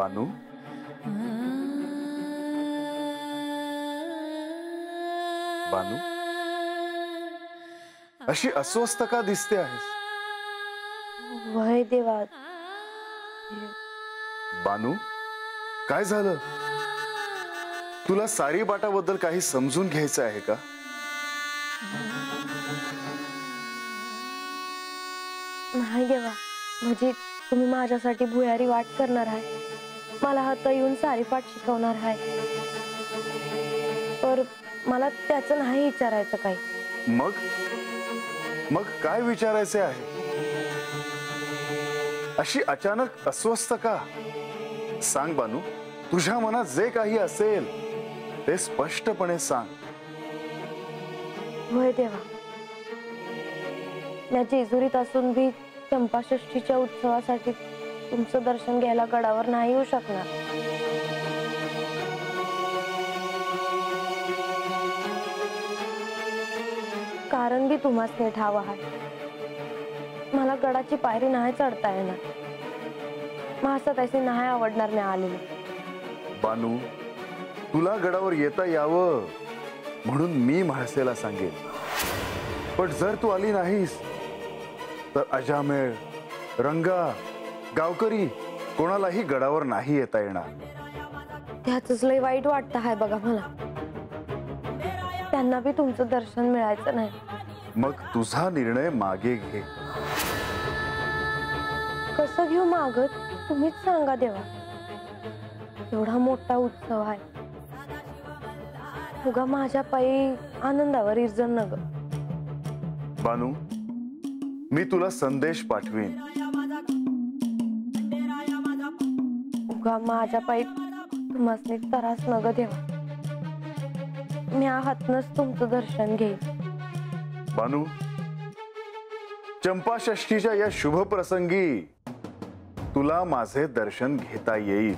बानू, बानू, अशी अस्वस्थ का दिसते आहेस? वय देवा. बानू, काय झालं? तुला सारी बाटाबद्दल काही समजून घ्यायचं आहे का? नाही देवा, म्हणजे तुम्ही माझ्यासाठी भुयारी वाट करणार आहे, मला हात येऊन सारी पाठ शिकवणार आहे, पर मला त्याचं नाही विचारायचं काही. मग मग काय विचारायचे आहे? अशी अचानक अस्वस्थ का? सांग बानू, तुझ्या मनात जे काही असेल ते स्पष्टपणे सांग. होय देवा, या जेजुरीत असून भी चंपाषष्ठीच्या उत्सवासाठी तुमचं दर्शन घ्यायला गडावर नाही येऊ शकणार. कारण बी तुम्हाच नीट हवं आहे. मला गडाची पायरी नाही चढता येणार, मला त्याची नाही आवडणार नाही आलेली. बानू, तुला गडावर येता यावं म्हणून मी म्हाळसेला सांगेन, पण जर तू आली नाहीस तर अजामेळ, रंगा, गावकरी कोणालाही गडावर नाही येता येणार. त्याच लय वाईट वाटतं आहे बघा मला. त्यांना बी तुमचं दर्शन मिळायचं नाही. मग तुझा निर्णय मागे घे. कसं घेऊ मागत तुम्हीच सांगा देवा. एवढा मोठा उत्सव आहे, उगा माझ्या पायी आनंदावर इर्जन नग. बानू, मी तुला संदेश पाठवीन. उगा माझ्या पायी तुम्हासनी त्रास नग देवा. मी हातनच तुमचं दर्शन घेईन. बानू, चंपाषष्ठीच्या या शुभ प्रसंगी तुला माझे दर्शन घेता येईल.